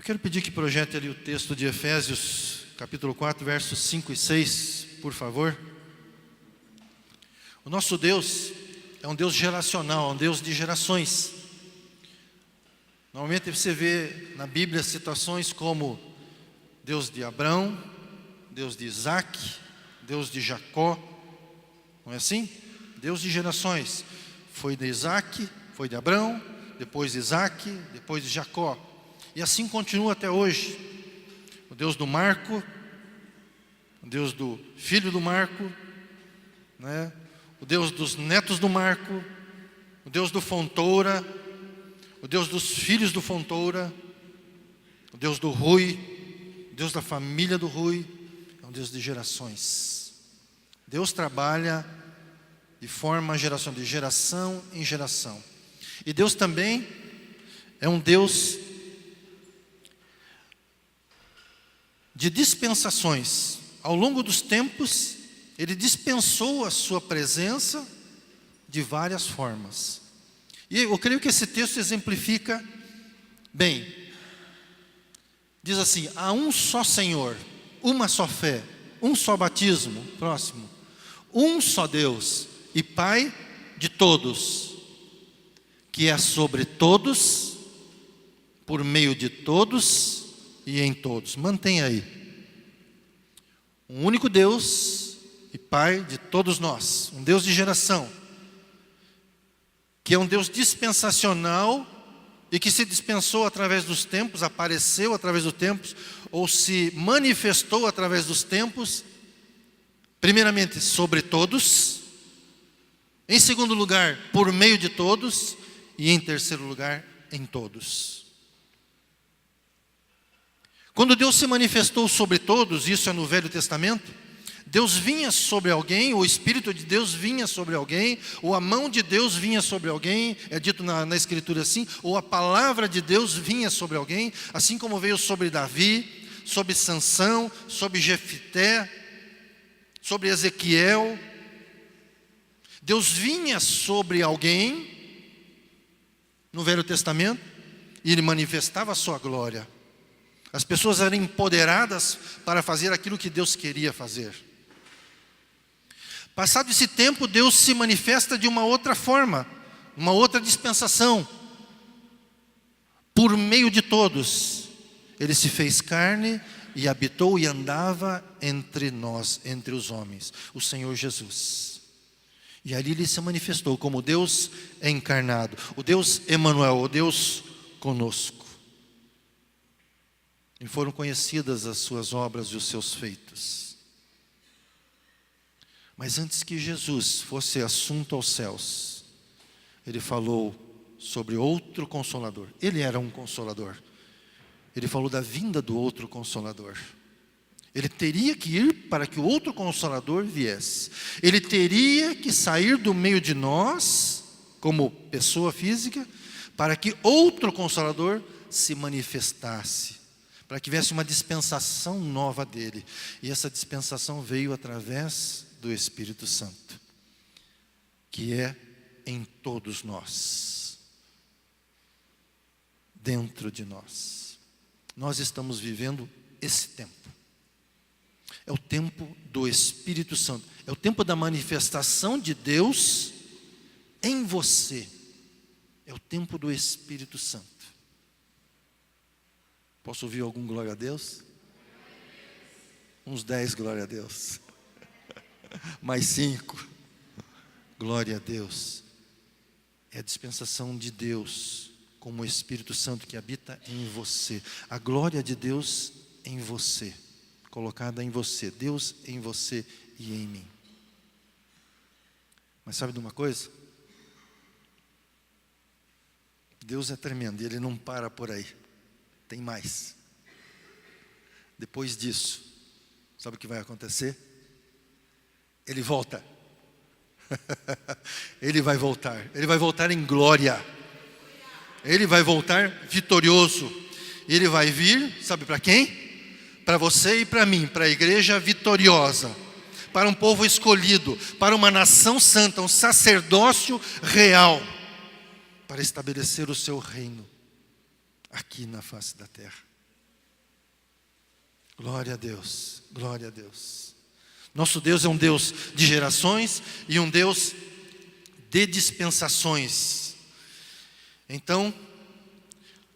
Eu quero pedir que projete ali o texto de Efésios, capítulo 4, versos 5 e 6, por favor. O nosso Deus é um Deus geracional, um Deus de gerações. Normalmente você vê na Bíblia situações como Deus de Abraão, Deus de Isaac, Deus de Jacó. Não é assim? Deus de gerações. Foi de Isaac, foi de Abraão, depois de Isaac, depois de Jacó. E assim continua até hoje. O Deus do Marco, o Deus do filho do Marco, né? O Deus dos netos do Marco, o Deus do Fontoura, o Deus dos filhos do Fontoura, o Deus do Rui, o Deus da família do Rui, é um Deus de gerações. Deus trabalha de forma geração, de geração em geração. E Deus também é um Deus de dispensações. Ao longo dos tempos, Ele dispensou a sua presença de várias formas. E eu creio que esse texto exemplifica bem. Diz assim: há um só Senhor, uma só fé, um só batismo, próximo, um só Deus e Pai de todos, que é sobre todos, por meio de todos e em todos. Mantenha aí. Um único Deus e Pai de todos nós, um Deus de geração, que é um Deus dispensacional e que se dispensou através dos tempos, apareceu através dos tempos, ou se manifestou através dos tempos, primeiramente sobre todos, em segundo lugar, por meio de todos, e em terceiro lugar, em todos. Quando Deus se manifestou sobre todos, isso é no Velho Testamento, Deus vinha sobre alguém, o Espírito de Deus vinha sobre alguém, ou a mão de Deus vinha sobre alguém, é dito na Escritura assim, ou a palavra de Deus vinha sobre alguém, assim como veio sobre Davi, sobre Sansão, sobre Jefité, sobre Ezequiel. Deus vinha sobre alguém no Velho Testamento e Ele manifestava a sua glória. As pessoas eram empoderadas para fazer aquilo que Deus queria fazer. Passado esse tempo, Deus se manifesta de uma outra forma, uma outra dispensação. Por meio de todos, Ele se fez carne e habitou e andava entre nós, entre os homens, o Senhor Jesus. E ali Ele se manifestou como Deus encarnado, o Deus Emanuel, o Deus conosco. E foram conhecidas as suas obras e os seus feitos. Mas antes que Jesus fosse assunto aos céus, Ele falou sobre outro Consolador. Ele era um Consolador. Ele falou da vinda do outro Consolador. Ele teria que ir para que o outro Consolador viesse. Ele teria que sair do meio de nós, como pessoa física, para que outro Consolador se manifestasse, para que viesse uma dispensação nova dele. E essa dispensação veio através do Espírito Santo, que é em todos nós, dentro de nós. Nós estamos vivendo esse tempo. É o tempo do Espírito Santo. É o tempo da manifestação de Deus em você. É o tempo do Espírito Santo. Posso ouvir algum glória a Deus? Uns 10 glória a Deus. Mais 5. Glória a Deus. É a dispensação de Deus, como o Espírito Santo que habita em você. A glória de Deus em você, colocada em você. Deus em você e em mim. Mas sabe de uma coisa? Deus é tremendo e Ele não para por aí. Tem mais. Depois disso, sabe o que vai acontecer? Ele volta. Ele vai voltar. Ele vai voltar em glória. Ele vai voltar vitorioso. Ele vai vir, sabe para quem? Para você e para mim, para a igreja vitoriosa, para um povo escolhido, para uma nação santa, um sacerdócio real, para estabelecer o seu reino aqui na face da terra. Glória a Deus, glória a Deus. Nosso Deus é um Deus de gerações e um Deus de dispensações. Então,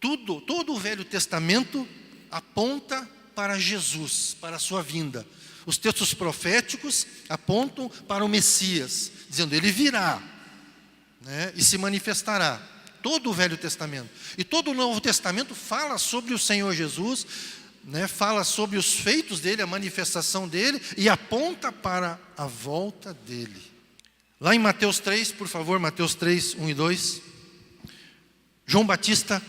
todo o Velho Testamento aponta para Jesus, para a sua vinda. Os textos proféticos apontam para o Messias, dizendo, ele virá, né, e se manifestará. Todo o Velho Testamento. E todo o Novo Testamento fala sobre o Senhor Jesus, né, fala sobre os feitos dele, a manifestação dele, e aponta para a volta dele. Lá em Mateus 3, por favor, Mateus 3, 1 e 2. João Batista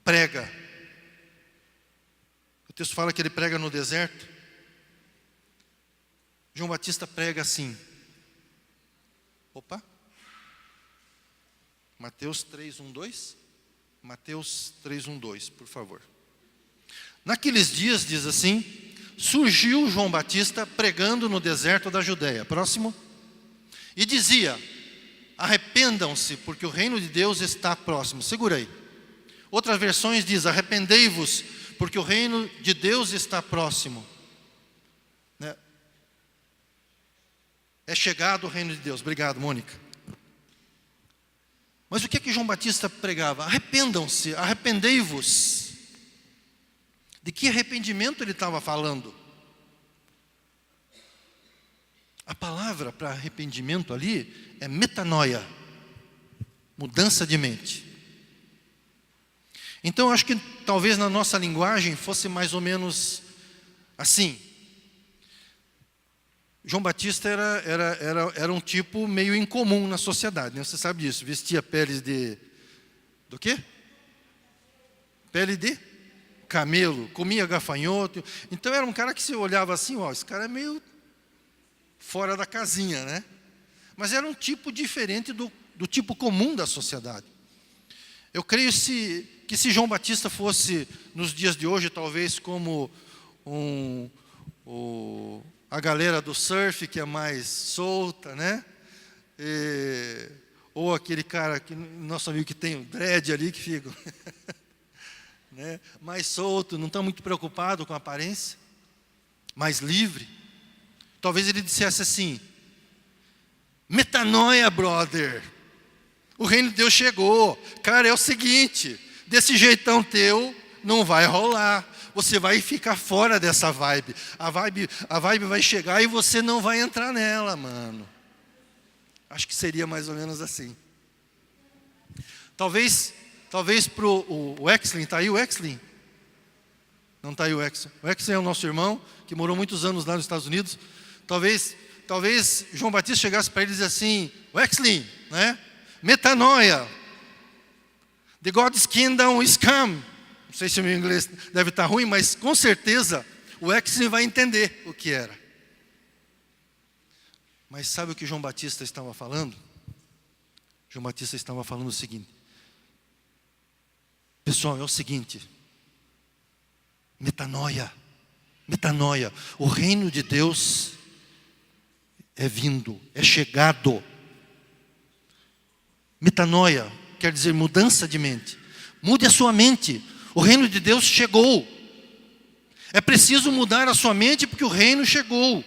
prega. O texto fala que ele prega no deserto. João Batista prega assim. Opa. Mateus 3, 1, 2. Mateus 3, 1, 2, por favor. Naqueles dias, diz assim, surgiu João Batista pregando no deserto da Judeia. Próximo. E dizia, arrependam-se, porque o reino de Deus está próximo. Segura aí. Outras versões diz, arrependei-vos, porque o reino de Deus está próximo. Né? É chegado o reino de Deus. Obrigado, Mônica. Mas o que é que João Batista pregava? Arrependam-se, arrependei-vos. De que arrependimento ele estava falando? A palavra para arrependimento ali é metanoia, mudança de mente. Então eu acho que talvez na nossa linguagem fosse mais ou menos assim. João Batista era um tipo meio incomum na sociedade, né? Você sabe disso, vestia peles de... do quê? Pele de camelo, comia gafanhoto. Então era um cara que se olhava assim, ó, esse cara é meio fora da casinha, né? Mas era um tipo diferente do tipo comum da sociedade. Eu creio que se João Batista fosse, nos dias de hoje, talvez como a galera do surf, que é mais solta, né? Ou aquele cara, nosso amigo que tem o dread ali, que fica né? Mais solto, não está muito preocupado com a aparência, mais livre. Talvez ele dissesse assim, metanoia, brother. O reino de Deus chegou. Cara, é o seguinte, desse jeitão teu, não vai rolar. Você vai ficar fora dessa vibe. A vibe vai chegar e você não vai entrar nela, mano. Acho que seria mais ou menos assim. Talvez para o Exlin, está aí o Exlin? Não está aí o Exlin. O Exlin é o nosso irmão, que morou muitos anos lá nos Estados Unidos. Talvez João Batista chegasse para ele e dizesse assim, o Exlin, né? Metanoia. The God's kingdom is come. Não sei se o meu inglês deve estar ruim, mas com certeza o Exlin vai entender o que era. Mas sabe o que João Batista estava falando? João Batista estava falando o seguinte, pessoal, é o seguinte, metanoia, o reino de Deus é vindo, é chegado. Metanoia quer dizer mudança de mente. Mude a sua mente, o reino de Deus chegou. É preciso mudar a sua mente porque o reino chegou.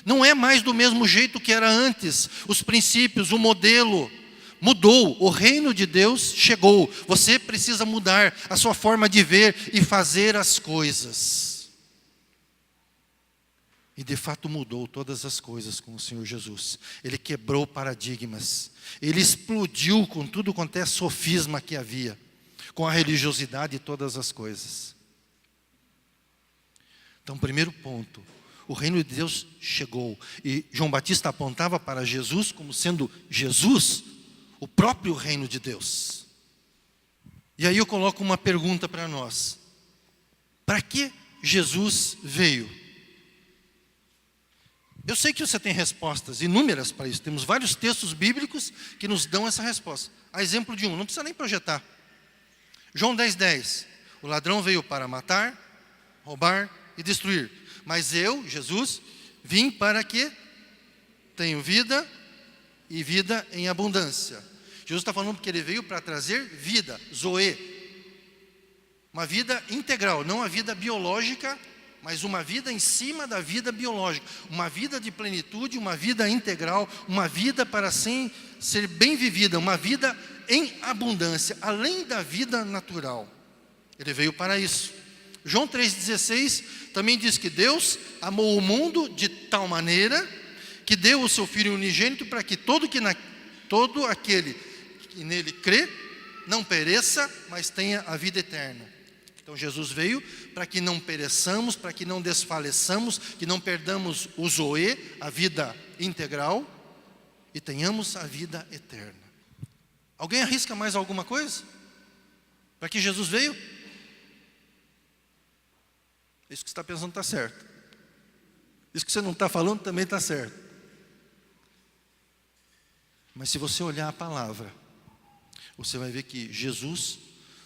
Não é mais do mesmo jeito que era antes. Os princípios, o modelo mudou. O reino de Deus chegou. Você precisa mudar a sua forma de ver e fazer as coisas. E de fato mudou todas as coisas com o Senhor Jesus. Ele quebrou paradigmas. Ele explodiu com tudo quanto é sofisma que havia. Com a religiosidade e todas as coisas. Então, primeiro ponto. O reino de Deus chegou. E João Batista apontava para Jesus como sendo Jesus, o próprio reino de Deus. E aí eu coloco uma pergunta para nós. Para que Jesus veio? Eu sei que você tem respostas inúmeras para isso. Temos vários textos bíblicos que nos dão essa resposta. A exemplo de um, não precisa nem projetar. João 10:10. O ladrão veio para matar, roubar e destruir. Mas eu, Jesus, vim para que tenham vida e vida em abundância. Jesus está falando que ele veio para trazer vida, zoe. Uma vida integral, não a vida biológica, mas uma vida em cima da vida biológica. Uma vida de plenitude, uma vida integral, uma vida para ser bem vivida, uma vida em abundância, além da vida natural. Ele veio para isso. João 3,16 também diz que Deus amou o mundo de tal maneira que deu o seu Filho unigênito para que todo aquele que nele crê não pereça, mas tenha a vida eterna. Então Jesus veio para que não pereçamos, para que não desfaleçamos, que não perdamos o zoe, a vida integral, e tenhamos a vida eterna. Alguém arrisca mais alguma coisa? Para que Jesus veio? Isso que você está pensando está certo. Isso que você não está falando também está certo. Mas se você olhar a palavra, você vai ver que Jesus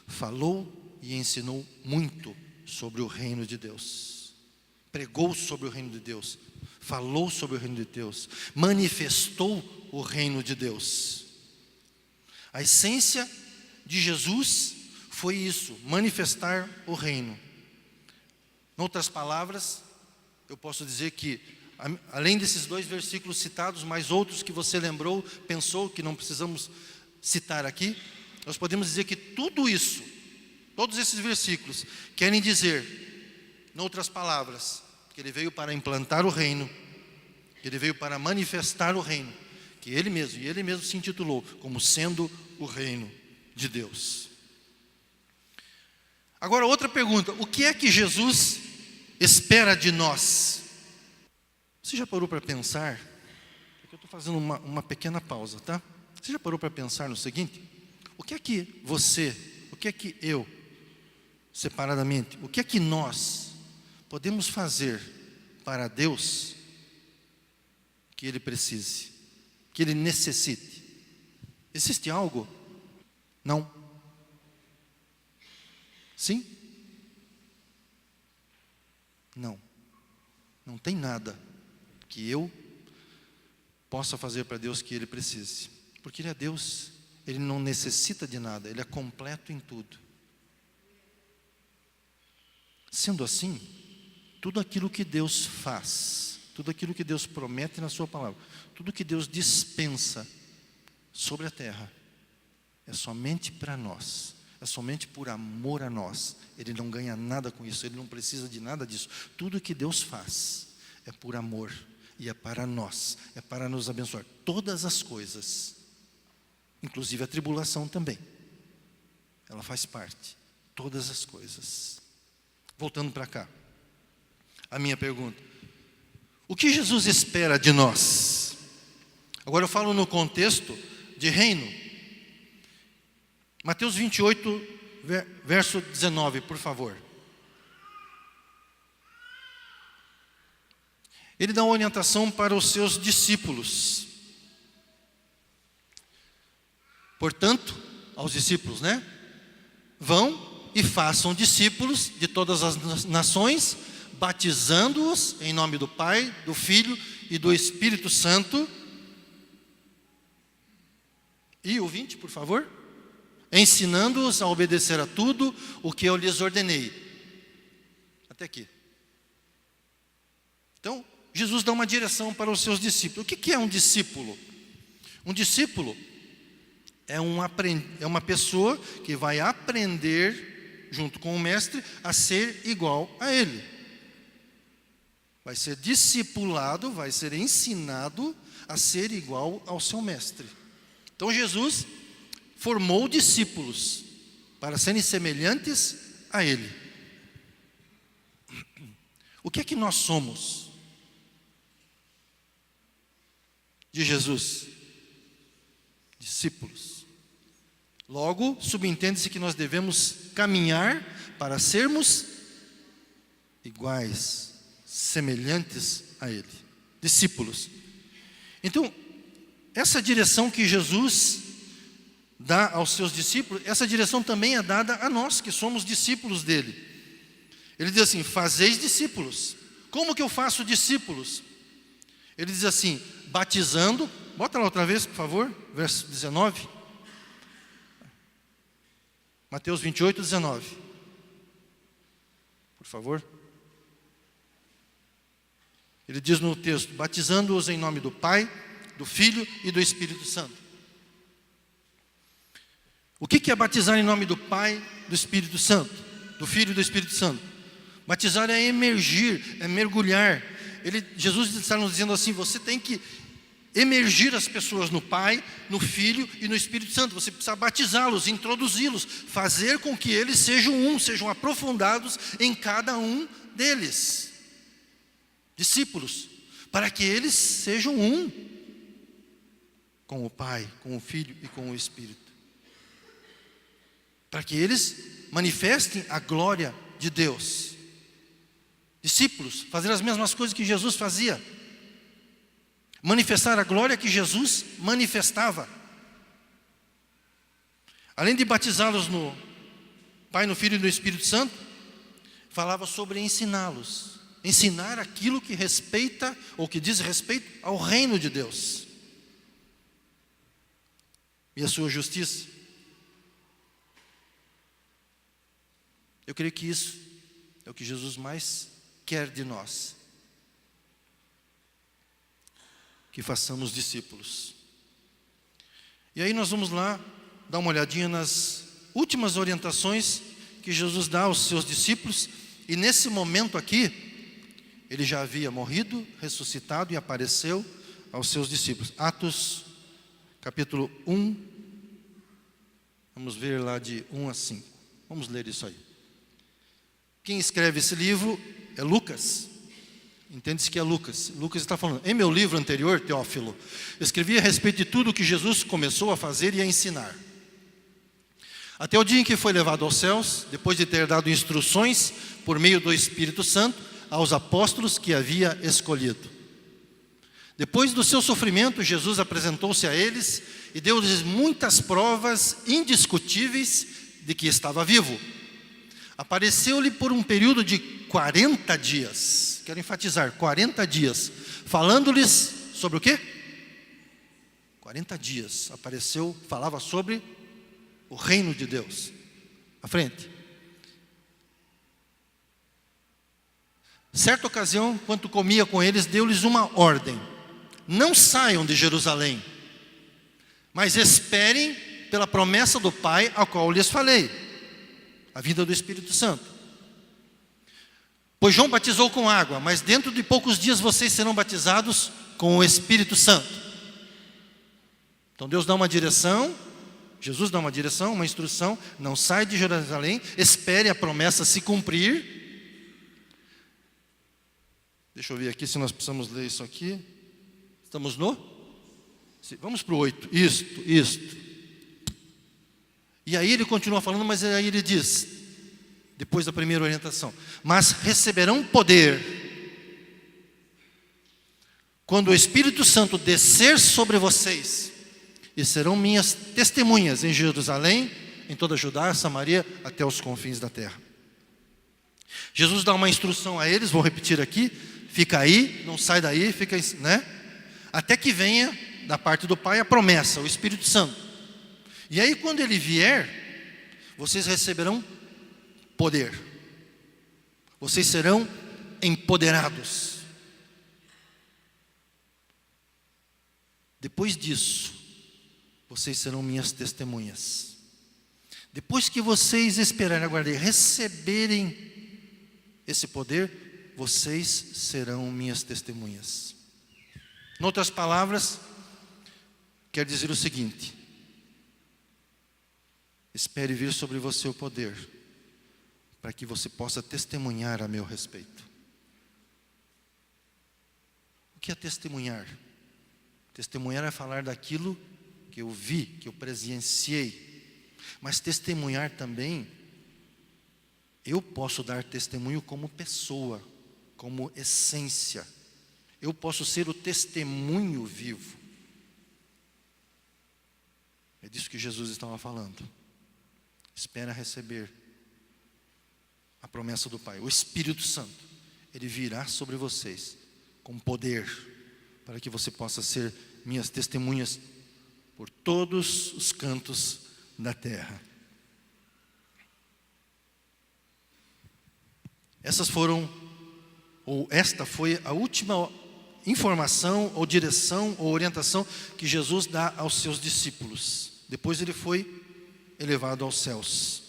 falou e ensinou muito sobre o reino de Deus. Pregou sobre o reino de Deus. Falou sobre o reino de Deus. Manifestou o reino de Deus. A essência de Jesus foi isso, manifestar o reino. Em outras palavras, eu posso dizer que, além desses 2 versículos citados, mais outros que você lembrou, pensou que não precisamos citar aqui, nós podemos dizer que tudo isso, todos esses versículos, querem dizer, em outras palavras, que ele veio para implantar o reino, que ele veio para manifestar o reino, que ele mesmo se intitulou como sendo o reino de Deus. Agora outra pergunta, o que é que Jesus espera de nós? Você já parou para pensar? Aqui eu estou fazendo uma pequena pausa, tá? Você já parou para pensar no seguinte? O que é que você, o que é que eu, separadamente, o que é que nós podemos fazer para Deus que Ele precise, que Ele necessite? Existe algo? Não. Sim? Não. Não tem nada que eu possa fazer para Deus que Ele precise. Porque Ele é Deus, Ele não necessita de nada, Ele é completo em tudo. Sendo assim, tudo aquilo que Deus faz, tudo aquilo que Deus promete na sua palavra, tudo que Deus dispensa sobre a terra, é somente para nós, é somente por amor a nós. Ele não ganha nada com isso, Ele não precisa de nada disso. Tudo que Deus faz é por amor e é para nós, é para nos abençoar. Todas as coisas, inclusive a tribulação também, ela faz parte, todas as coisas. Voltando para cá, a minha pergunta: o que Jesus espera de nós? Agora eu falo no contexto de reino. Mateus 28, verso 19, por favor. Ele dá uma orientação para os seus discípulos. Portanto, aos discípulos, né? Vão e façam discípulos de todas as nações, batizando-os em nome do Pai, do Filho e do Espírito Santo. E o 20, por favor. Ensinando-os a obedecer a tudo o que eu lhes ordenei. Até aqui. Então, Jesus dá uma direção para os seus discípulos. O que é um discípulo? Um discípulo é uma pessoa que vai aprender, junto com o mestre, a ser igual a ele. Vai ser discipulado, vai ser ensinado a ser igual ao seu mestre. Então Jesus formou discípulos para serem semelhantes a Ele. O que é que nós somos de Jesus? Discípulos. Logo, subentende-se que nós devemos caminhar para sermos iguais, semelhantes a Ele. Discípulos. Então, essa direção que Jesus dá aos seus discípulos, essa direção também é dada a nós, que somos discípulos dele. Ele diz assim: fazeis discípulos. Como que eu faço discípulos? Ele diz assim: batizando, bota lá outra vez, por favor, verso 19. Mateus 28, 19. por favor. Ele diz no texto: batizando-os em nome do Pai, do Filho e do Espírito Santo. O que é batizar em nome do Pai, do Espírito Santo, do Filho e do Espírito Santo? Batizar é emergir, é mergulhar. Jesus está nos dizendo assim: você tem que emergir as pessoas no Pai, no Filho e no Espírito Santo. Você precisa batizá-los, introduzi-los, fazer com que eles sejam aprofundados em cada um deles. Discípulos, para que eles sejam um com o Pai, com o Filho e com o Espírito. Para que eles manifestem a glória de Deus. Discípulos, fazer as mesmas coisas que Jesus fazia. Manifestar a glória que Jesus manifestava. Além de batizá-los no Pai, no Filho e no Espírito Santo, falava sobre ensiná-los. Ensinar aquilo que respeita, ou que diz respeito ao reino de Deus. E a sua justiça. Eu creio que isso é o que Jesus mais quer de nós. Que façamos discípulos. E aí nós vamos lá dar uma olhadinha nas últimas orientações que Jesus dá aos seus discípulos. E nesse momento aqui, ele já havia morrido, ressuscitado e apareceu aos seus discípulos. Atos, capítulo 1. Vamos ver lá de 1 a 5. Vamos ler isso aí. Quem escreve esse livro é Lucas. Entende-se que é Lucas. Lucas está falando: em meu livro anterior, Teófilo, escrevi a respeito de tudo o que Jesus começou a fazer e a ensinar. Até o dia em que foi levado aos céus, depois de ter dado instruções por meio do Espírito Santo aos apóstolos que havia escolhido. Depois do seu sofrimento, Jesus apresentou-se a eles e deu-lhes muitas provas indiscutíveis de que estava vivo. Apareceu-lhe por um período de 40 dias. Quero enfatizar, 40 dias. Falando-lhes sobre o quê? 40 dias. Apareceu, falava sobre o reino de Deus. À frente. Certa ocasião, quando comia com eles, deu-lhes uma ordem: não saiam de Jerusalém, mas esperem pela promessa do Pai, a qual lhes falei, a vinda do Espírito Santo. Pois João batizou com água, mas dentro de poucos dias vocês serão batizados com o Espírito Santo. Então Deus dá uma direção, Jesus dá uma direção, uma instrução: não sai de Jerusalém, espere a promessa se cumprir. Deixa eu ver aqui se nós precisamos ler isso aqui. Estamos no? Vamos para o 8. Isto. E aí ele continua falando, mas aí ele diz, depois da primeira orientação: mas receberão poder quando o Espírito Santo descer sobre vocês, e serão minhas testemunhas em Jerusalém, em toda a Judéia, Samaria, até os confins da terra. Jesus dá uma instrução a eles, vou repetir aqui: fica aí, não sai daí, fica, né? Até que venha da parte do Pai a promessa, o Espírito Santo. E aí quando ele vier, vocês receberão poder. Vocês serão empoderados. Depois disso, vocês serão minhas testemunhas. Depois que vocês esperarem, aguardarem, receberem esse poder, vocês serão minhas testemunhas. Em outras palavras, quer dizer o seguinte: espere vir sobre você o poder, para que você possa testemunhar a meu respeito. O que é testemunhar? Testemunhar é falar daquilo que eu vi, que eu presenciei. Mas testemunhar também, eu posso dar testemunho como pessoa, como essência. Eu posso ser o testemunho vivo. É disso que Jesus estava falando. Espera receber a promessa do Pai. O Espírito Santo, ele virá sobre vocês com poder, para que você possa ser minhas testemunhas por todos os cantos da terra. Esta foi a última informação, ou direção, ou orientação que Jesus dá aos seus discípulos. Depois ele foi elevado aos céus.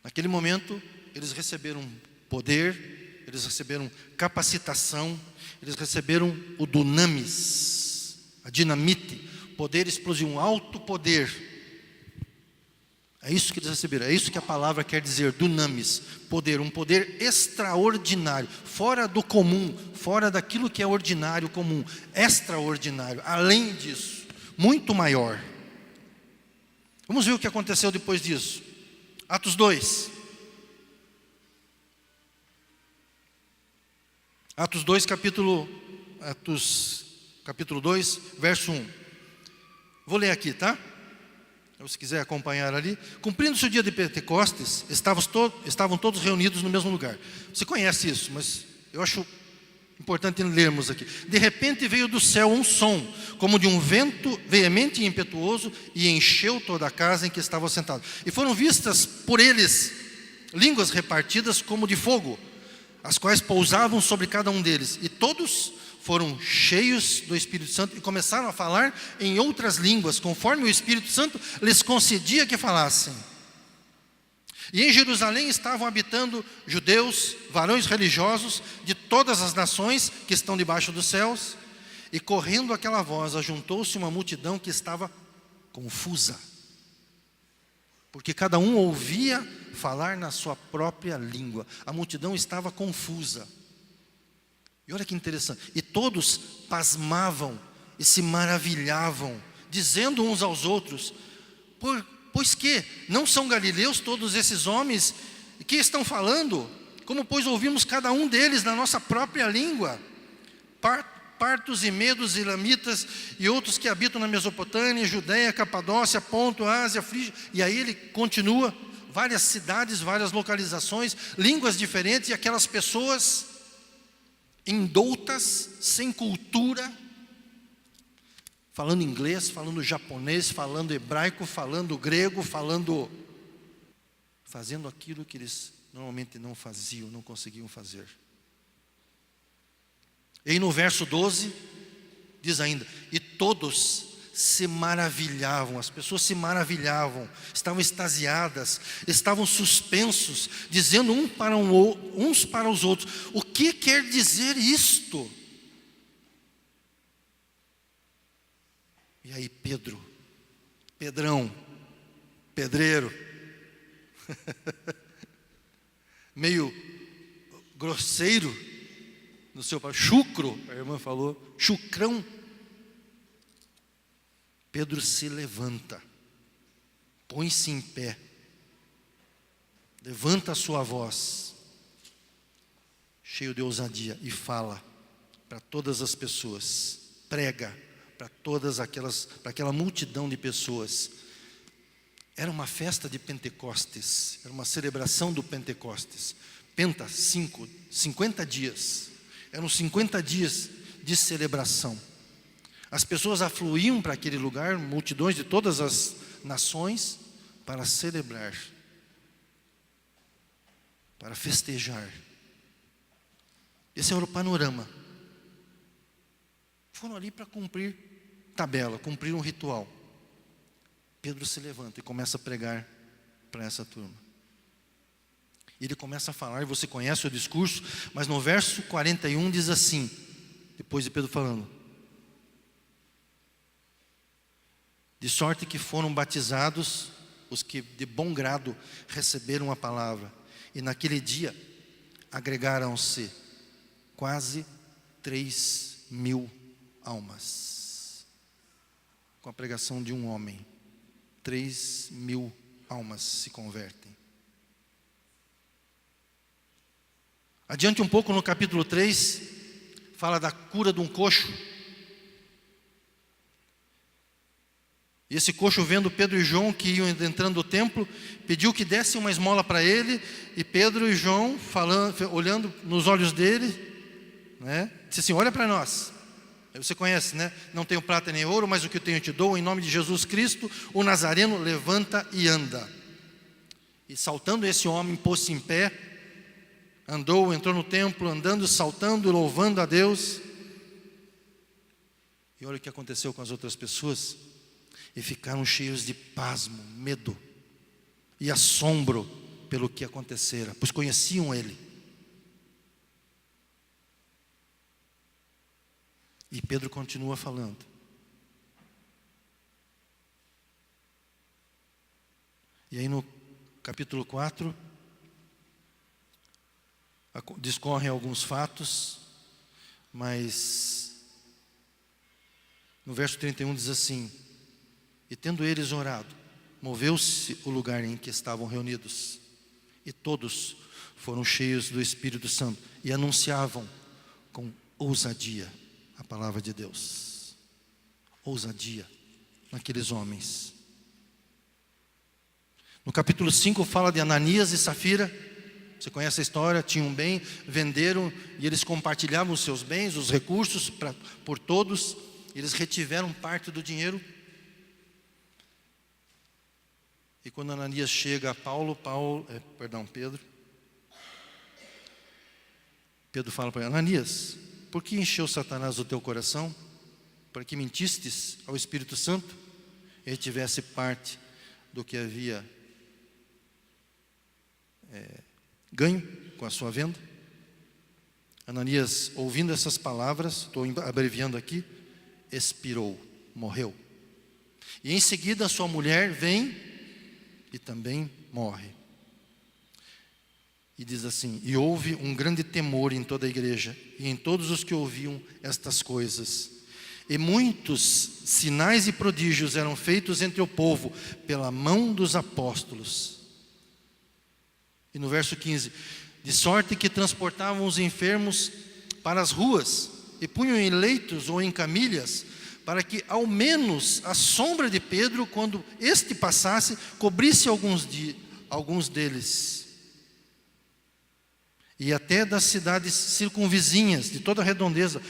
Naquele momento, eles receberam poder, eles receberam capacitação, eles receberam o dunamis, a dinamite, poder explodir, um alto poder. É isso que eles receberam, é isso que a palavra quer dizer, dunamis, poder, um poder extraordinário, fora do comum, fora daquilo que é ordinário, comum, extraordinário, além disso, muito maior. Vamos ver o que aconteceu depois disso. Atos 2. Atos capítulo 2, verso 1. Vou ler aqui, tá? Se quiser acompanhar ali. Cumprindo-se o dia de Pentecostes, estavam todos reunidos no mesmo lugar. Você conhece isso, mas eu acho importante lermos aqui. De repente veio do céu um som, como de um vento veemente e impetuoso, e encheu toda a casa em que estavam sentados. E foram vistas por eles línguas repartidas como de fogo, as quais pousavam sobre cada um deles. E todos foram cheios do Espírito Santo e começaram a falar em outras línguas, conforme o Espírito Santo lhes concedia que falassem. E em Jerusalém estavam habitando judeus, varões religiosos de todas as nações que estão debaixo dos céus. E correndo aquela voz, ajuntou-se uma multidão que estava confusa, porque cada um ouvia falar na sua própria língua. A multidão estava confusa. E olha que interessante, e todos pasmavam e se maravilhavam, dizendo uns aos outros: pois que não são galileus todos esses homens que estão falando? Como pois ouvimos cada um deles na nossa própria língua? Partos e medos, elamitas e outros que habitam na Mesopotâmia, Judeia, Capadócia, Ponto, Ásia, Frígia. E aí ele continua, várias cidades, várias localizações, línguas diferentes, e aquelas pessoas indoutas, sem cultura, falando inglês, falando japonês, falando hebraico, falando grego, fazendo aquilo que eles normalmente não faziam, não conseguiam fazer. E no verso 12, diz ainda: e todos se maravilhavam, as pessoas se maravilhavam, estavam extasiadas, estavam suspensos, dizendo uns para os outros: o que quer dizer isto? E aí Pedrão, pedreiro, meio grosseiro, no seu chucro, a irmã falou, chucrão. Pedro se levanta, põe-se em pé, levanta a sua voz, cheio de ousadia, e fala para todas as pessoas, prega para para aquela multidão de pessoas. Era uma festa de Pentecostes, era uma celebração do Pentecostes. 50 dias, eram 50 dias de celebração. As pessoas afluíam para aquele lugar, multidões de todas as nações, para celebrar, para festejar. Esse era o panorama. Foram ali para cumprir tabela, cumprir um ritual. Pedro se levanta e começa a pregar para essa turma. Ele começa a falar, e você conhece o discurso, mas no verso 41 diz assim, depois de Pedro falando: de sorte que foram batizados os que de bom grado receberam a palavra. E naquele dia agregaram-se quase 3.000 almas. Com a pregação de um homem, 3.000 almas se convertem. Adiante um pouco no capítulo 3, fala da cura de um coxo. E esse coxo, vendo Pedro e João que iam entrando no templo, pediu que dessem uma esmola para ele. E Pedro e João, olhando nos olhos dele, né, disse assim: olha para nós. Você conhece, né? Não tenho prata nem ouro, mas o que eu tenho eu te dou. Em nome de Jesus Cristo, o Nazareno, levanta e anda. E saltando esse homem, pôs-se em pé, entrou no templo, andando, saltando e louvando a Deus. E olha o que aconteceu com as outras pessoas. E ficaram cheios de pasmo, medo e assombro pelo que acontecera, pois conheciam ele. E Pedro continua falando. E aí no capítulo 4, discorrem alguns fatos, mas no verso 31 diz assim: e tendo eles orado, moveu-se o lugar em que estavam reunidos, e todos foram cheios do Espírito Santo, e anunciavam com ousadia a palavra de Deus. Ousadia naqueles homens. No capítulo 5 fala de Ananias e Safira. Você conhece a história? Tinham um bem, venderam, e eles compartilhavam os seus bens, os recursos por todos. Eles retiveram parte do dinheiro. E quando Ananias chega a Pedro fala para ele: Ananias, por que encheu Satanás o teu coração? Para que mentistes ao Espírito Santo e tivesse parte do que havia ganho com a sua venda? Ananias, ouvindo essas palavras, estou abreviando aqui, expirou, morreu. E em seguida a sua mulher vem e também morre. E diz assim: e houve um grande temor em toda a igreja e em todos os que ouviam estas coisas. E muitos sinais e prodígios eram feitos entre o povo pela mão dos apóstolos. E no verso 15: de sorte que transportavam os enfermos para as ruas e punham em leitos ou em camilhas, para que ao menos a sombra de Pedro, quando este passasse, cobrisse alguns deles. E até das cidades circunvizinhas, de toda a redondeza,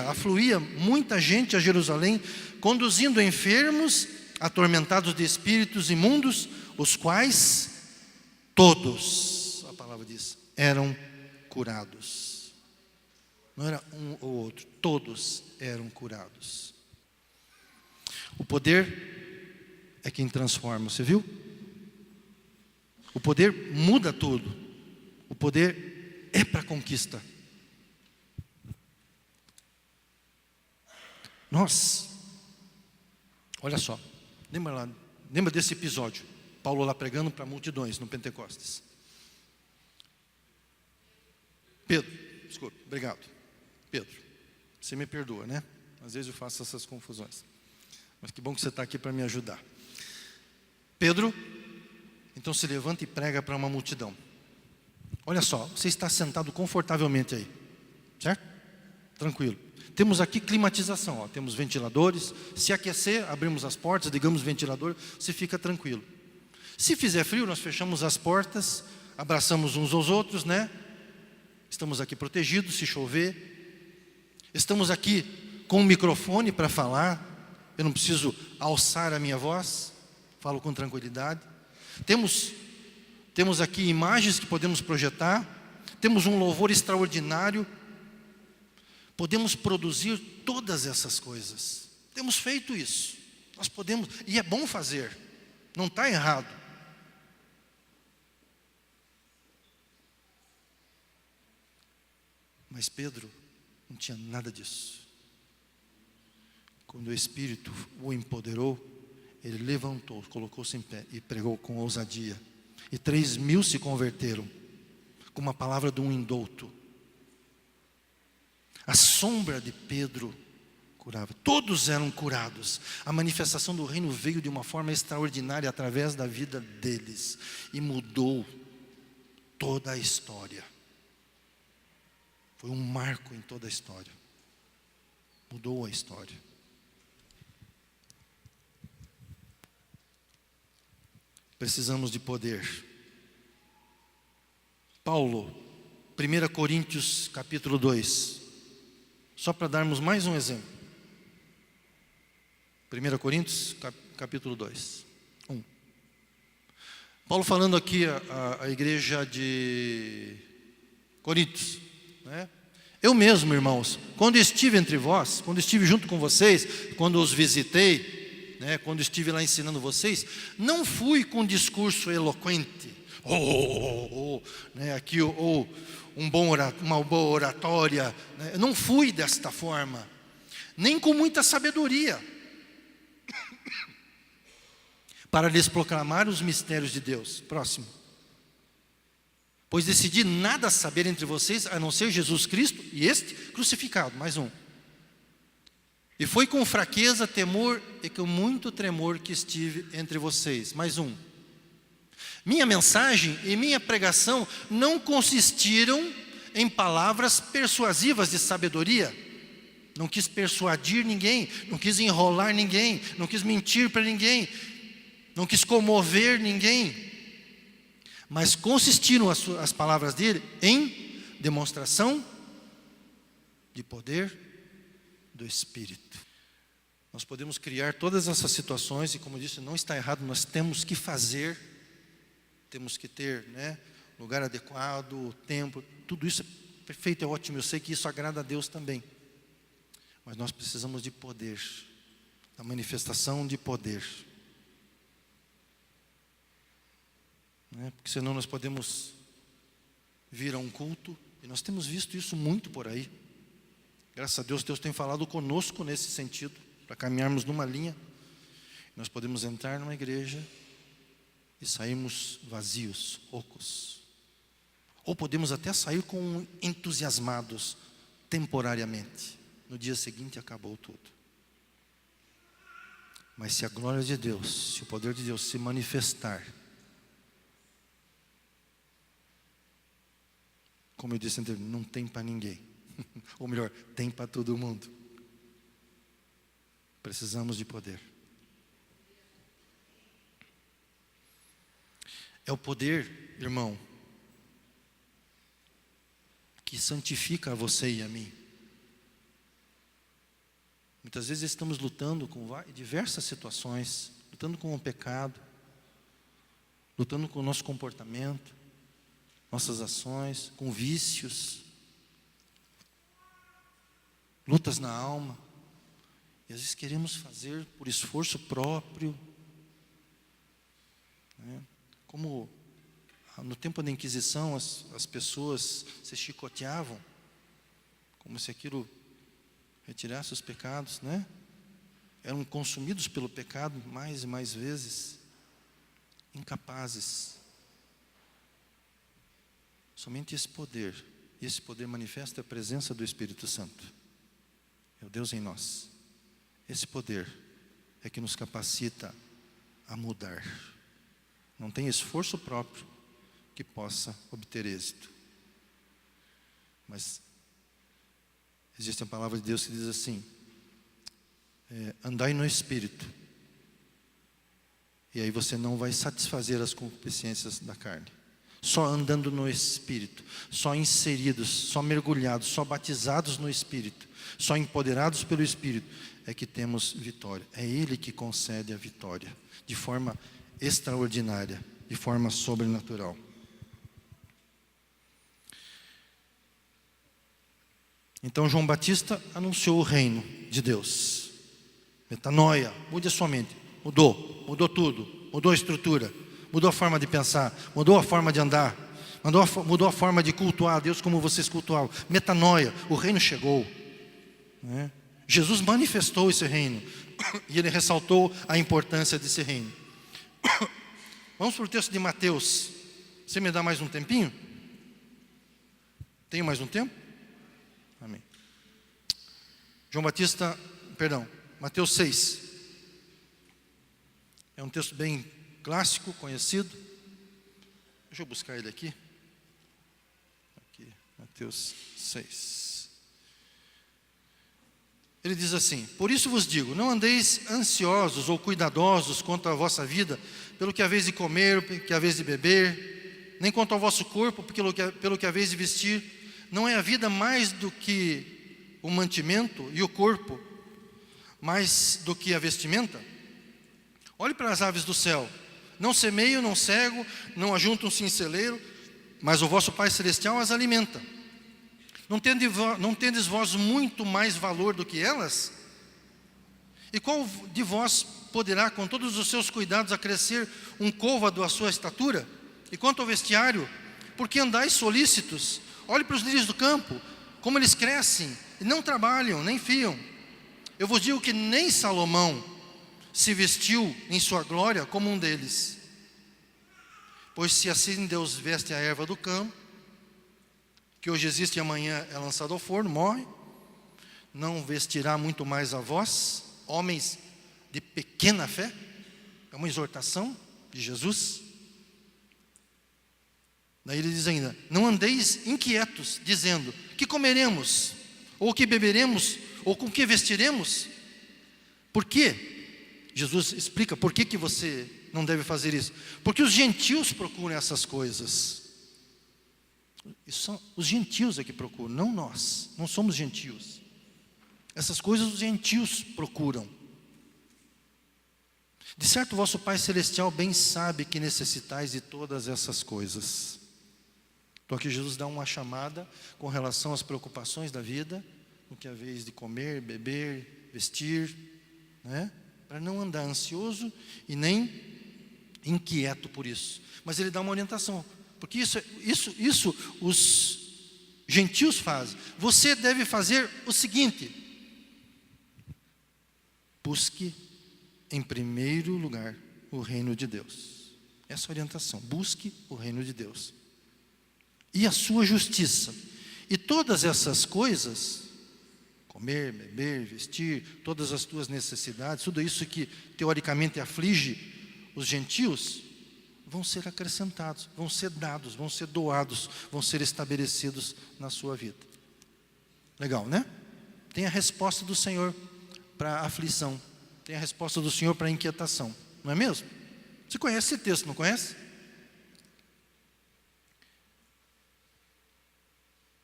afluía muita gente a Jerusalém, conduzindo enfermos, atormentados de espíritos imundos, os quais todos, a palavra diz, eram curados. Não era um ou outro, todos eram curados. O poder é quem transforma, você viu? O poder muda tudo. O poder é para conquista. Olha só, lembra desse episódio? Paulo lá pregando para multidões no Pentecostes. Desculpe, obrigado. Pedro, você me perdoa, né? Às vezes eu faço essas confusões. Mas que bom que você está aqui para me ajudar. Pedro, então se levanta e prega para uma multidão. Olha só, você está sentado confortavelmente aí, certo? Tranquilo. Temos aqui climatização, ó, temos ventiladores. Se aquecer, abrimos as portas, ligamos o ventilador, você fica tranquilo. Se fizer frio, nós fechamos as portas, abraçamos uns aos outros, né? Estamos aqui protegidos, se chover. Estamos aqui com um microfone para falar. Eu não preciso alçar a minha voz, falo com tranquilidade. Temos aqui imagens que podemos projetar. Temos um louvor extraordinário. Podemos produzir todas essas coisas. Temos feito isso. Nós podemos, e é bom fazer. Não está errado. Mas Pedro não tinha nada disso. Quando o Espírito o empoderou, ele levantou, colocou-se em pé e pregou com ousadia. E 3.000 se converteram, com uma palavra de um indouto. A sombra de Pedro curava. Todos eram curados. A manifestação do reino veio de uma forma extraordinária através da vida deles. E mudou toda a história. Foi um marco em toda a história. Mudou a história. Precisamos de poder. Paulo, 1 Coríntios capítulo 2. Só para darmos mais um exemplo. 1 Coríntios capítulo 2. 1. Paulo falando aqui a igreja de Coríntios, né? Eu mesmo, irmãos, quando estive entre vós, quando estive junto com vocês, quando os visitei, né, quando estive lá ensinando vocês, não fui com discurso eloquente, né, aqui, uma boa oratória, né, eu não fui desta forma, nem com muita sabedoria, para lhes proclamar os mistérios de Deus. Próximo. Pois decidi nada saber entre vocês, a não ser Jesus Cristo e este crucificado. Mais um. E foi com fraqueza, temor e com muito tremor que estive entre vocês. Mais um. Minha mensagem e minha pregação não consistiram em palavras persuasivas de sabedoria. Não quis persuadir ninguém, não quis enrolar ninguém, não quis mentir para ninguém, não quis comover ninguém. Mas consistiram as palavras dele em demonstração de poder do Espírito. Nós podemos criar todas essas situações e, como eu disse, não está errado, nós temos que fazer, temos que ter, né, lugar adequado, tempo, tudo isso é perfeito, é ótimo, eu sei que isso agrada a Deus também. Mas nós precisamos de poder, da manifestação de poder. Porque senão nós podemos vir a um culto, e nós temos visto isso muito por aí. Graças a Deus, Deus tem falado conosco nesse sentido, para caminharmos numa linha. Nós podemos entrar numa igreja e sairmos vazios, ocos. Ou podemos até sair com entusiasmados, temporariamente. No dia seguinte acabou tudo. Mas se a glória de Deus, se o poder de Deus se manifestar, como eu disse, não tem para ninguém. Ou melhor, tem para todo mundo. Precisamos de poder. É o poder, irmão, que santifica a você e a mim. Muitas vezes estamos lutando com diversas situações, lutando com o pecado, lutando com o nosso comportamento, nossas ações, com vícios, lutas na alma, e às vezes queremos fazer por esforço próprio, né? Como no tempo da Inquisição as pessoas se chicoteavam, como se aquilo retirasse os pecados, né? Eram consumidos pelo pecado mais e mais vezes, incapazes. Somente esse poder manifesta a presença do Espírito Santo. É o Deus em nós. Esse poder é que nos capacita a mudar. Não tem esforço próprio que possa obter êxito. Mas existe a palavra de Deus que diz assim: andai no Espírito, e aí você não vai satisfazer as concupiscências da carne. Só andando no Espírito, só inseridos, só mergulhados, só batizados no Espírito, só empoderados pelo Espírito, é que temos vitória. É Ele que concede a vitória, de forma extraordinária, de forma sobrenatural. Então João Batista anunciou o reino de Deus. Metanoia, mude a sua mente. Mudou tudo, mudou a estrutura, mudou a forma de pensar, mudou a forma de andar, mudou a forma de cultuar a Deus como vocês cultuavam. Metanoia, o reino chegou, né? Jesus manifestou esse reino e Ele ressaltou a importância desse reino. Vamos para o texto de Mateus. Você me dá mais um tempinho? Tenho mais um tempo? Amém. Mateus 6. É um texto bem clássico, conhecido. Deixa eu buscar ele aqui. Mateus 6. Ele diz assim: por isso vos digo, não andeis ansiosos ou cuidadosos quanto à vossa vida, pelo que haveis de comer, pelo que haveis de beber, nem quanto ao vosso corpo, pelo que haveis de vestir. Não é a vida mais do que o mantimento, e o corpo mais do que a vestimenta? Olhe para as aves do céu, não semeiam, não cegam, não ajuntam-se em celeiro, mas o vosso Pai Celestial as alimenta. Não tendes vós muito mais valor do que elas? E qual de vós poderá, com todos os seus cuidados, acrescer um côvado à sua estatura? E quanto ao vestiário, por que andais solícitos? Olhe para os lírios do campo, como eles crescem, e não trabalham, nem fiam. Eu vos digo que nem Salomão se vestiu em sua glória como um deles. Pois se assim Deus veste a erva do campo, que hoje existe e amanhã é lançado ao forno, morre, não vestirá muito mais a vós, homens de pequena fé? É uma exortação de Jesus. Daí ele diz ainda: não andeis inquietos, dizendo: que comeremos, ou que beberemos, ou com que vestiremos? Por quê? Jesus explica por que você não deve fazer isso. Porque os gentios procuram essas coisas. Isso são os gentios que procuram, não nós. Não somos gentios. Essas coisas os gentios procuram. De certo, vosso Pai Celestial bem sabe que necessitais de todas essas coisas. Então aqui Jesus dá uma chamada com relação às preocupações da vida, no que é a vez de comer, beber, vestir, né? Para não andar ansioso e nem inquieto por isso. Mas ele dá uma orientação, porque isso os gentios fazem. Você deve fazer o seguinte: busque em primeiro lugar o reino de Deus. Essa é a orientação. Busque o reino de Deus e a sua justiça, e todas essas coisas, comer, beber, vestir, todas as tuas necessidades, tudo isso que teoricamente aflige os gentios, vão ser acrescentados, vão ser dados, vão ser doados, vão ser estabelecidos na sua vida. Legal, né? Tem a resposta do Senhor para a aflição, tem a resposta do Senhor para a inquietação, não é mesmo? Você conhece esse texto, não conhece?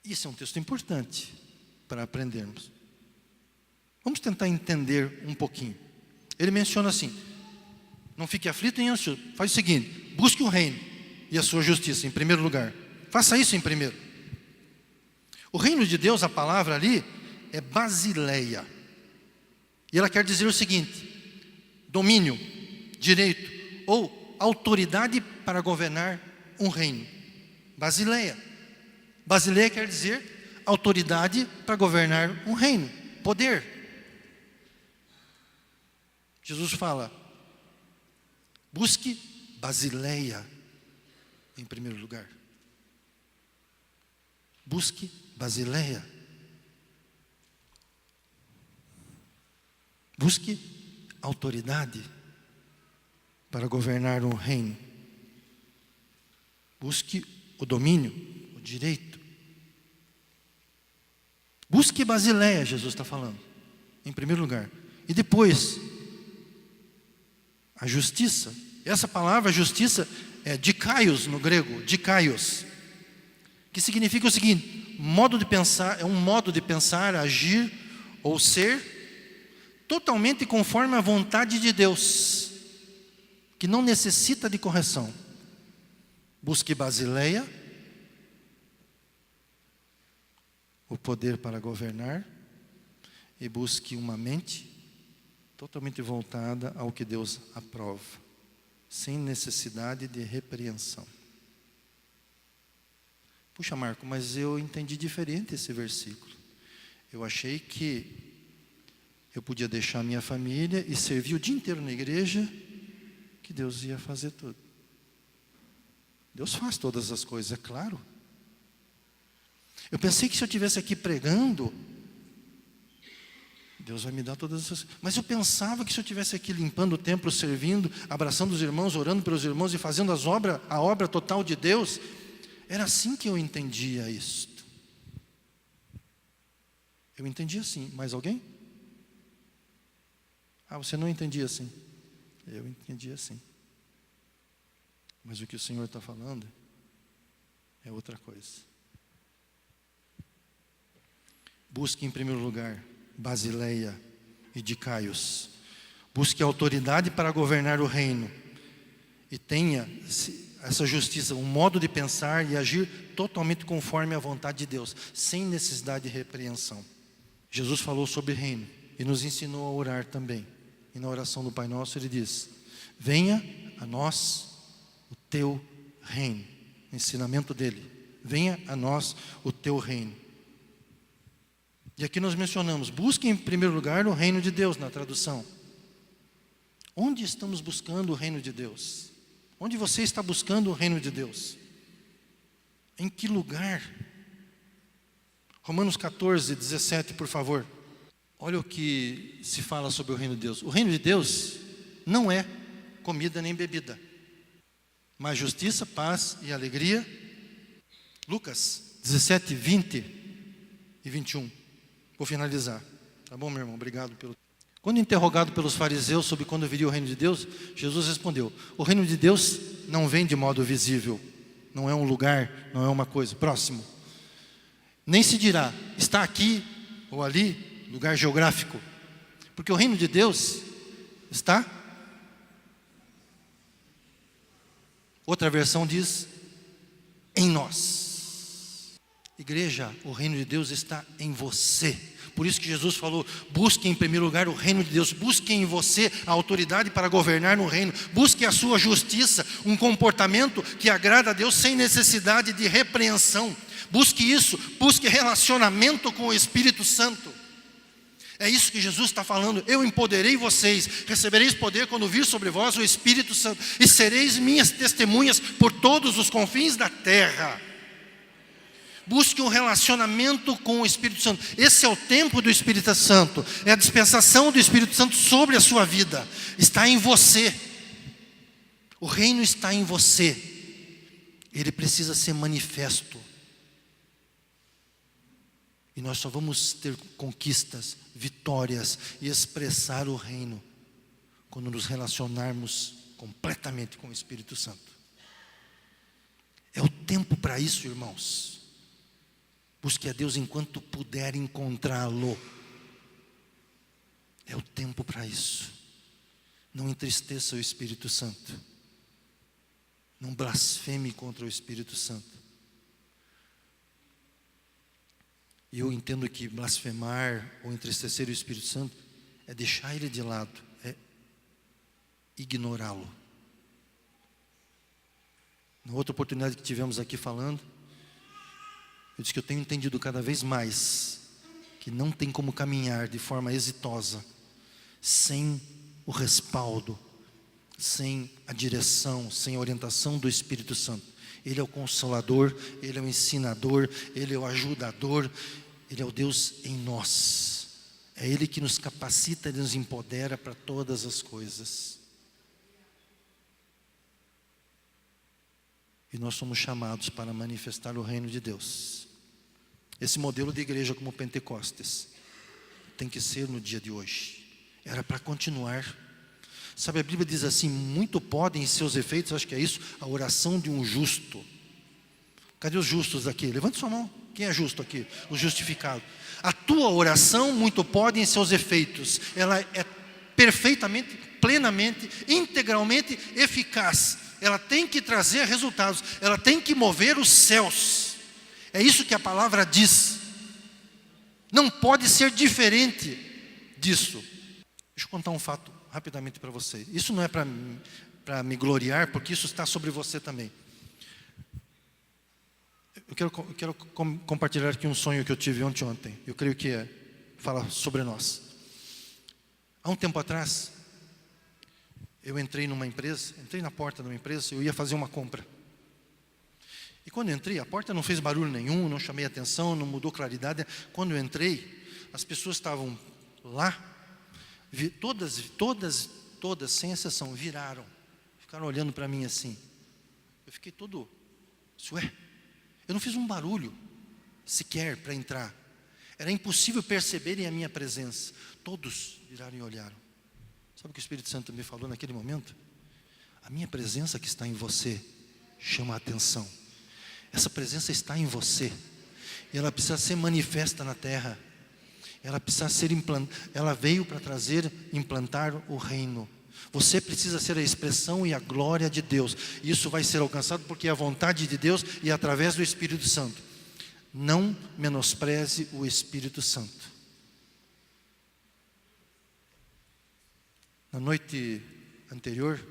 Isso é um texto importante para aprendermos. Vamos tentar entender um pouquinho. Ele menciona assim: não fique aflito nem ansioso. Faz o seguinte: busque o reino e a sua justiça em primeiro lugar. Faça isso em primeiro. O reino de Deus, a palavra ali é basileia. E ela quer dizer o seguinte: domínio, direito ou autoridade para governar um reino. Basileia. Basileia quer dizer autoridade para governar um reino, poder. Jesus fala: busque Basileia em primeiro lugar. Busque Basileia. Busque autoridade para governar um reino. Busque o domínio, o direito. Busque Basileia, Jesus está falando, em primeiro lugar. E depois, a justiça. Essa palavra justiça é dikaios no grego, dikaios, que significa o seguinte: modo de pensar, é um modo de pensar, agir ou ser totalmente conforme a vontade de Deus, que não necessita de correção. Busque Basileia, o poder para governar, e busque uma mente totalmente voltada ao que Deus aprova, sem necessidade de repreensão. Puxa, Marco, mas eu entendi diferente esse versículo. Eu achei que eu podia deixar minha família e servir o dia inteiro na igreja, que Deus ia fazer tudo. Deus faz todas as coisas, é claro. Eu pensei que se eu estivesse aqui pregando, Deus vai me dar todas essas coisas. Mas eu pensava que se eu estivesse aqui limpando o templo, servindo, abraçando os irmãos, orando pelos irmãos e fazendo a obra total de Deus, era assim que eu entendia isto. Eu entendi assim. Mais alguém? Ah, você não entendia assim. Eu entendi assim. Mas o que o Senhor está falando é outra coisa. Busque em primeiro lugar Basileia e dikaios. Busque autoridade para governar o reino. E tenha essa justiça, um modo de pensar e agir totalmente conforme a vontade de Deus, sem necessidade de repreensão. Jesus falou sobre reino e nos ensinou a orar também. E na oração do Pai Nosso ele diz: venha a nós o teu reino. O ensinamento dele: venha a nós o teu reino. E aqui nós mencionamos: busque em primeiro lugar o reino de Deus, na tradução. Onde estamos buscando o reino de Deus? Onde você está buscando o reino de Deus? Em que lugar? Romanos 14, 17, por favor. Olha o que se fala sobre o reino de Deus. O reino de Deus não é comida nem bebida, mas justiça, paz e alegria. Lucas 17, 20 e 21. Vou finalizar. Tá bom, meu irmão? Obrigado pelo... Quando interrogado pelos fariseus sobre quando viria o reino de Deus, Jesus respondeu: o reino de Deus não vem de modo visível. Não é um lugar, não é uma coisa. Próximo. Nem se dirá, está aqui ou ali, lugar geográfico. Porque o reino de Deus está... Outra versão diz: em nós. Igreja, o reino de Deus está em você. Por isso que Jesus falou: busque em primeiro lugar o reino de Deus. Busque em você a autoridade para governar no reino. Busque a sua justiça, um comportamento que agrada a Deus sem necessidade de repreensão. Busque isso, busque relacionamento com o Espírito Santo. É isso que Jesus está falando: eu empoderei vocês, recebereis poder quando vir sobre vós o Espírito Santo, e sereis minhas testemunhas por todos os confins da terra. Busque um relacionamento com o Espírito Santo. Esse é o tempo do Espírito Santo, é a dispensação do Espírito Santo sobre a sua vida. Está em você. O reino está em você. Ele precisa ser manifesto. E nós só vamos ter conquistas, vitórias e expressar o reino quando nos relacionarmos completamente com o Espírito Santo. É o tempo para isso, irmãos. Busque a Deus enquanto puder encontrá-lo. É o tempo para isso. Não entristeça o Espírito Santo. Não blasfeme contra o Espírito Santo. E eu entendo que blasfemar ou entristecer o Espírito Santo é deixar ele de lado, é ignorá-lo. Na outra oportunidade que tivemos aqui falando, eu disse que eu tenho entendido cada vez mais que não tem como caminhar de forma exitosa sem o respaldo, sem a direção, sem a orientação do Espírito Santo. Ele é o Consolador, Ele é o Ensinador, Ele é o Ajudador, Ele é o Deus em nós. É Ele que nos capacita e nos empodera para todas as coisas. E nós somos chamados para manifestar o reino de Deus. Esse modelo de igreja como Pentecostes tem que ser no dia de hoje. Era para continuar. Sabe, a Bíblia diz assim: muito podem em seus efeitos, acho que é isso, a oração de um justo. Cadê os justos aqui? Levante sua mão. Quem é justo aqui? O justificado. A tua oração muito pode em seus efeitos. Ela é perfeitamente, plenamente, integralmente eficaz. Ela tem que trazer resultados. Ela tem que mover os céus. É isso que a palavra diz. Não pode ser diferente disso. Deixa eu contar um fato rapidamente para você. Isso não é para me gloriar, porque isso está sobre você também. Eu quero compartilhar aqui um sonho que eu tive ontem. Eu creio que fala sobre nós. Há um tempo atrás, eu entrei numa empresa, entrei na porta de uma empresa, eu ia fazer uma compra. E quando eu entrei, a porta não fez barulho nenhum, não chamei atenção, não mudou claridade. Quando eu entrei, as pessoas estavam lá, todas, sem exceção, viraram. Ficaram olhando para mim assim. Eu fiquei todo, ué, eu não fiz um barulho sequer para entrar. Era impossível perceberem a minha presença. Todos viraram e olharam. Sabe o que o Espírito Santo me falou naquele momento? A minha presença que está em você chama a atenção. Essa presença está em você. E ela precisa ser manifesta na terra. Ela precisa ser ela veio para implantar o reino. Você precisa ser a expressão e a glória de Deus. Isso vai ser alcançado porque é a vontade de Deus e através do Espírito Santo. Não menospreze o Espírito Santo. Na noite anterior,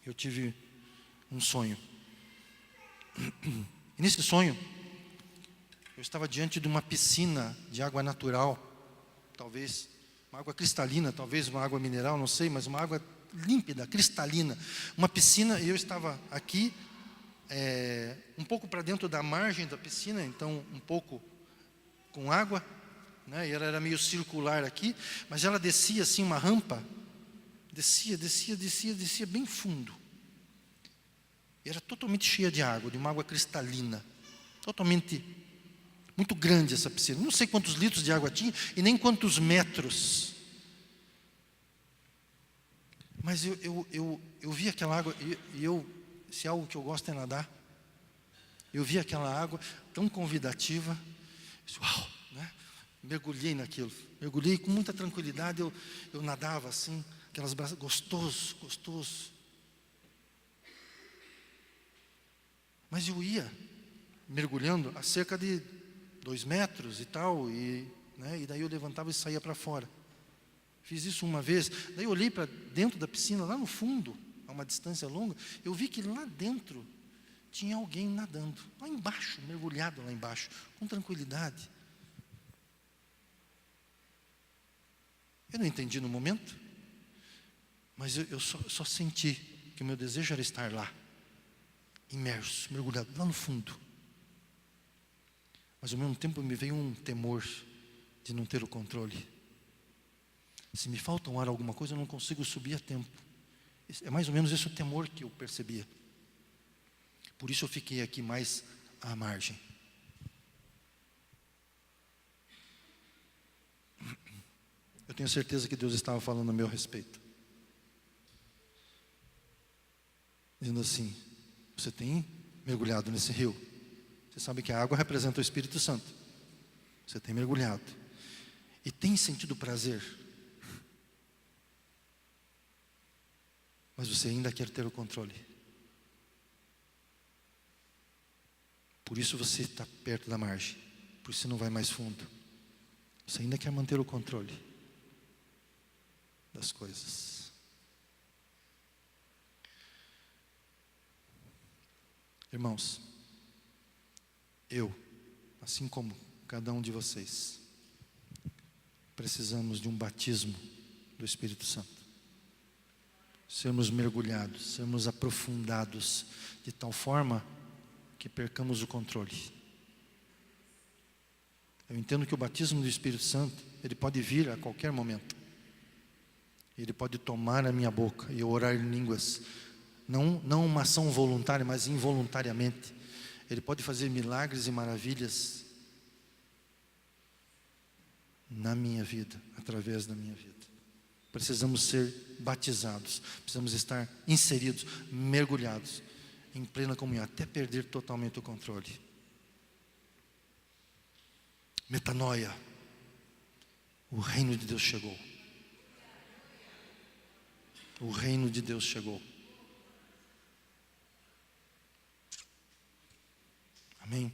eu tive um sonho. E nesse sonho, eu estava diante de uma piscina de água natural, talvez uma água cristalina, talvez uma água mineral, não sei, mas uma água límpida, cristalina. Uma piscina, e eu estava aqui, um pouco para dentro da margem da piscina, então um pouco com água, né? E ela era meio circular aqui, mas ela descia assim uma rampa, descia bem fundo. E era totalmente cheia de água, de uma água cristalina, totalmente, muito grande essa piscina. Não sei quantos litros de água tinha e nem quantos metros. Mas eu vi aquela água e se algo que eu gosto é nadar, eu vi aquela água tão convidativa, uau, né? Mergulhei naquilo, mergulhei com muita tranquilidade, eu nadava assim, aquelas braças, gostoso. Mas eu ia mergulhando a cerca de 2 metros e tal, né, e daí eu levantava e saía para fora. Fiz isso uma vez, daí eu olhei para dentro da piscina, lá no fundo, a uma distância longa, eu vi que lá dentro tinha alguém nadando, lá embaixo, mergulhado lá embaixo, com tranquilidade. Eu não entendi no momento, mas eu só senti que o meu desejo era estar lá, imerso, mergulhado, lá no fundo. Mas ao mesmo tempo me veio um temor de não ter o controle. Se me falta um ar, alguma coisa, eu não consigo subir a tempo. É mais ou menos esse o temor que eu percebia. Por isso eu fiquei aqui mais à margem. Eu tenho certeza que Deus estava falando a meu respeito. Dizendo assim: você tem mergulhado nesse rio. Você sabe que a água representa o Espírito Santo. Você tem mergulhado. E tem sentido prazer. Mas você ainda quer ter o controle. Por isso você está perto da margem. Por isso você não vai mais fundo. Você ainda quer manter o controle das coisas. Irmãos, eu, assim como cada um de vocês, precisamos de um batismo do Espírito Santo. Sermos mergulhados, sermos aprofundados de tal forma que percamos o controle. Eu entendo que o batismo do Espírito Santo, ele pode vir a qualquer momento. Ele pode tomar a minha boca e eu orar em línguas, não uma ação voluntária, mas involuntariamente. Ele pode fazer milagres e maravilhas na minha vida, através da minha vida. Precisamos ser batizados, precisamos estar inseridos, mergulhados em plena comunhão, até perder totalmente o controle. Metanoia. O reino de Deus chegou. O reino de Deus chegou. Amém?